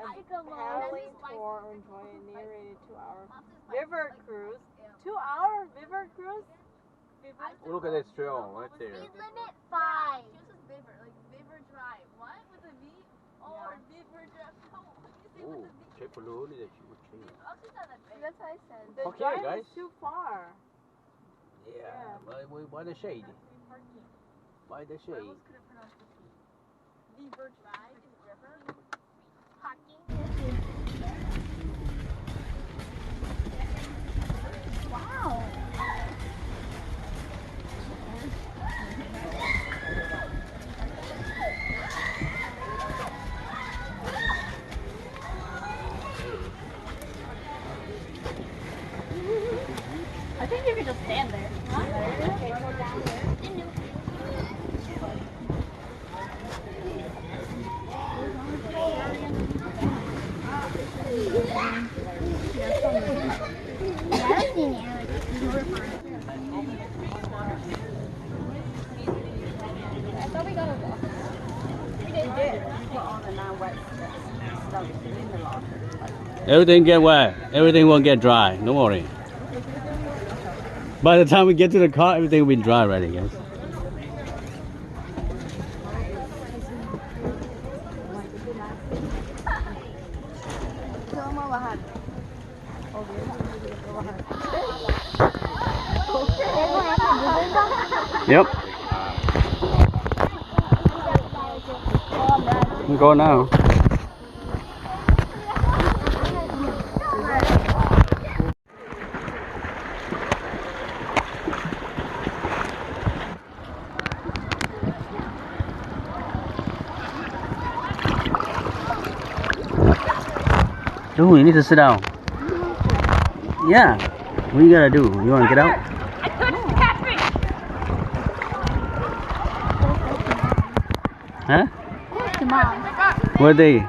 paddling tour or enjoy a narrated 2-hour river cruise. 2-hour river cruise? Look at this trail right there. Speed limit 5. River Drive. What? With a V? Oh, River Drive. Oh, check for the hoodie that you would change. That's what I said. The Okay, drive guys. is too far. Yeah, by the shade. By the shade. River Drive is river. Parking. Wow. I think you could just stand there. Okay, go down there. I thought we got a walk. We did. We put all the non-wet stuff in the locker. Everything get wet. Everything will get dry. Don't worry. By the time we get to the car, everything will be dry already, guys. Yep. We go now. Oh, you need to sit down. Yeah. What you gotta do? You wanna get out? Huh? Come on. Where are they?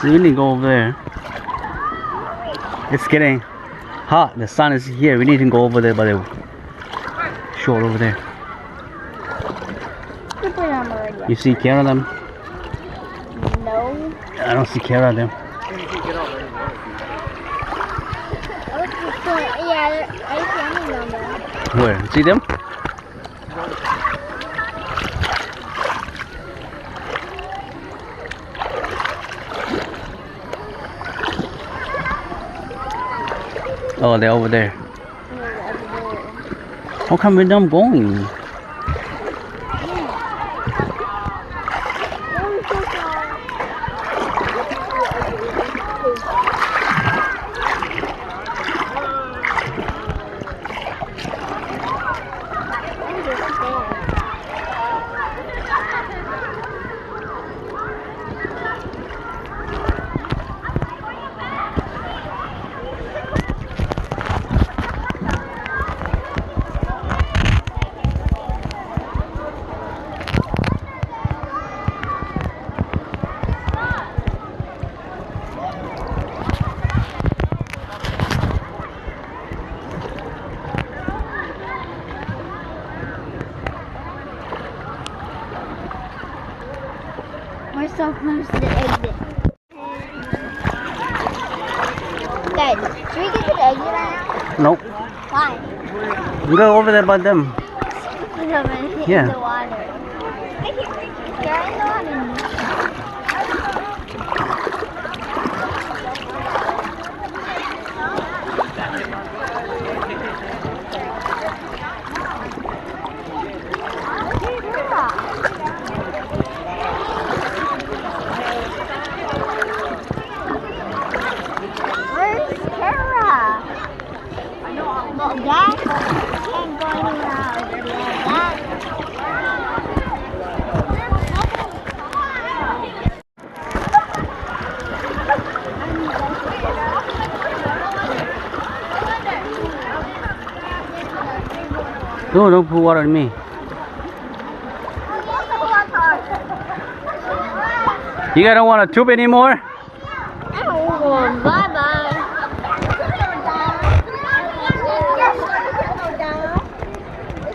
So we need to go over there. It's getting hot. The sun is here. We need to go over there by the shore over there. You see Kara them? No. I don't see Kara them. Yeah, I see them there. Where? See them? Oh, they're over there. How come we're not going? We're so close to the exit. Guys, should we get to the exit right now? Nope. Why? Go over there by them. Yeah. In the water. You're in the water. No, don't put water on me. You guys don't want to tube anymore? Oh, bye-bye.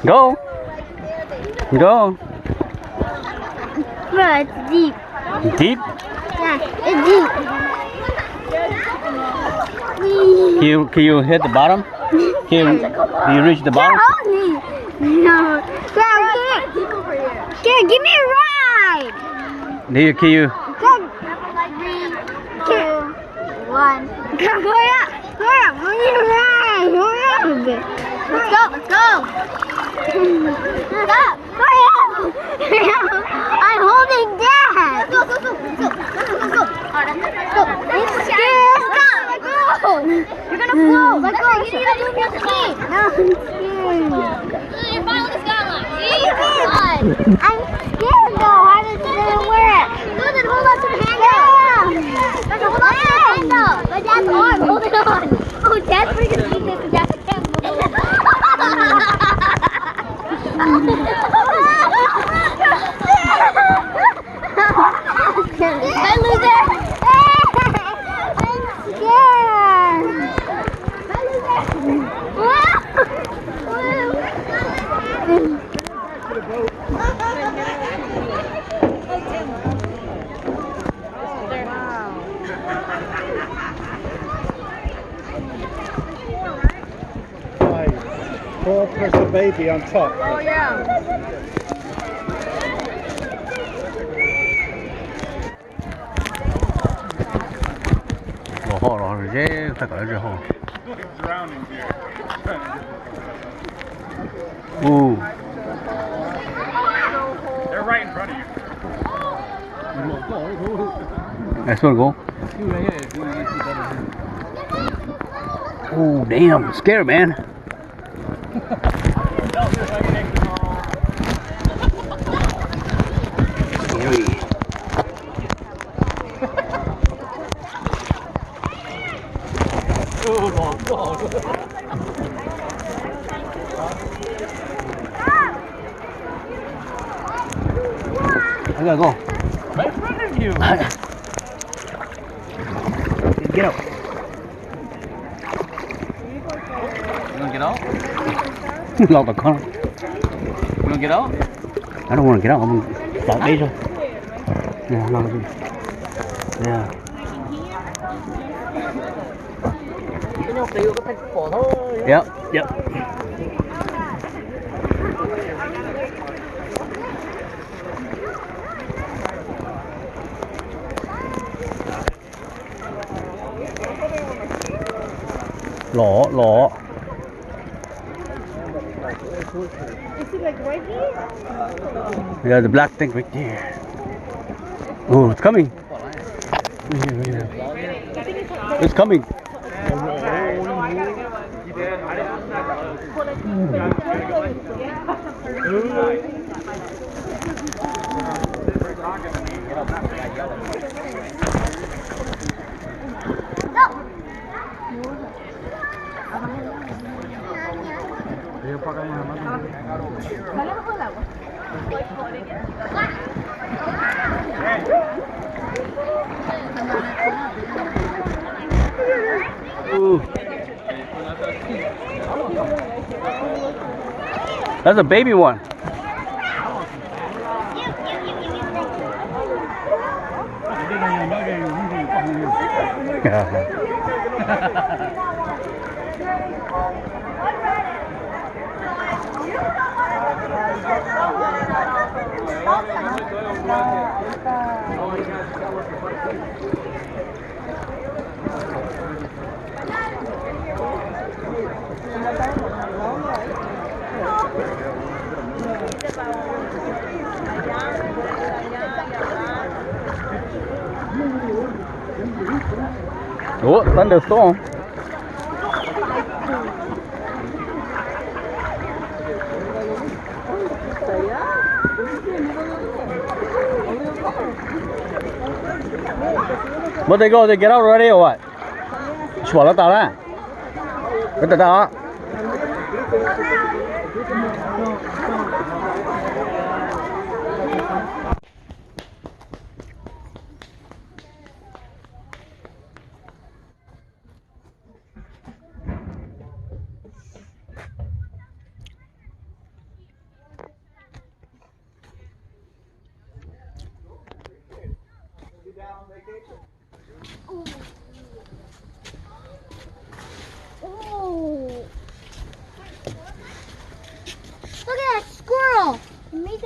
Go. Go. Bro, it's deep. Deep? Yeah, it's deep. Can you hit the bottom? Do you reach the bottom? Hold me. No. Grab, give me a ride. Can you? Go. 3, 2, 1. Come hurry up. Hurry up. We need a ride. Hurry up. Let's go. Let's go. Stop. Hurry up. I'm holding Dad. Go, go, go. Let's go. Let's go. Let's go. I'm scared. Let's go. You're gonna float. Let's go. You need to move your feet. No, I'm scared. You're following the skyline. See? I'm scared though. How does it work? Go then hold on to the handle. Hold on to the handle. My dad's arm. Hold it on. Oh, Dad's pretty good at this. Dad can't move. Bye, loser. I'm scared. Bye, loser. Or press the baby on top. Oh yeah. Ooh. They're right in front of you. That's gonna go. Oh damn, scared man. Scary. I gotta go. Right in front of you. Get out. You wanna get out? Lock the car. You wanna get out? I don't want to get out. I'm lock đây rồi. Yeah, lock it. Yeah. Yep, yep. Lỗ. Is it like right here? Yeah, the black thing right there. Oh, it's coming. Right here. It's coming. Ooh. That's a baby one. Oh, thunderstorm. What they go? They get out already or what? Bỏ nó tao ra. Cái tao đó.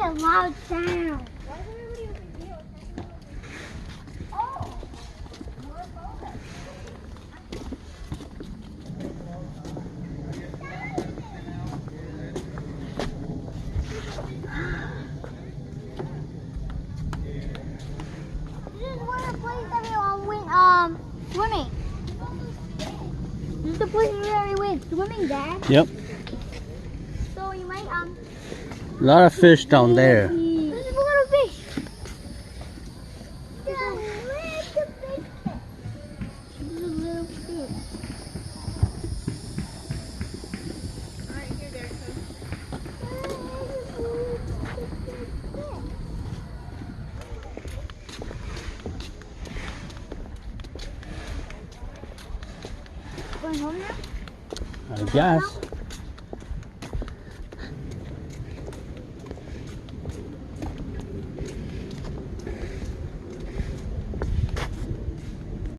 a loud sound. This is one of the places that we all went swimming. This is the place where we went swimming, Dad. Yep. So you might A lot of fish down there. This is a little fish. This is a little fish. Going home now? I guess.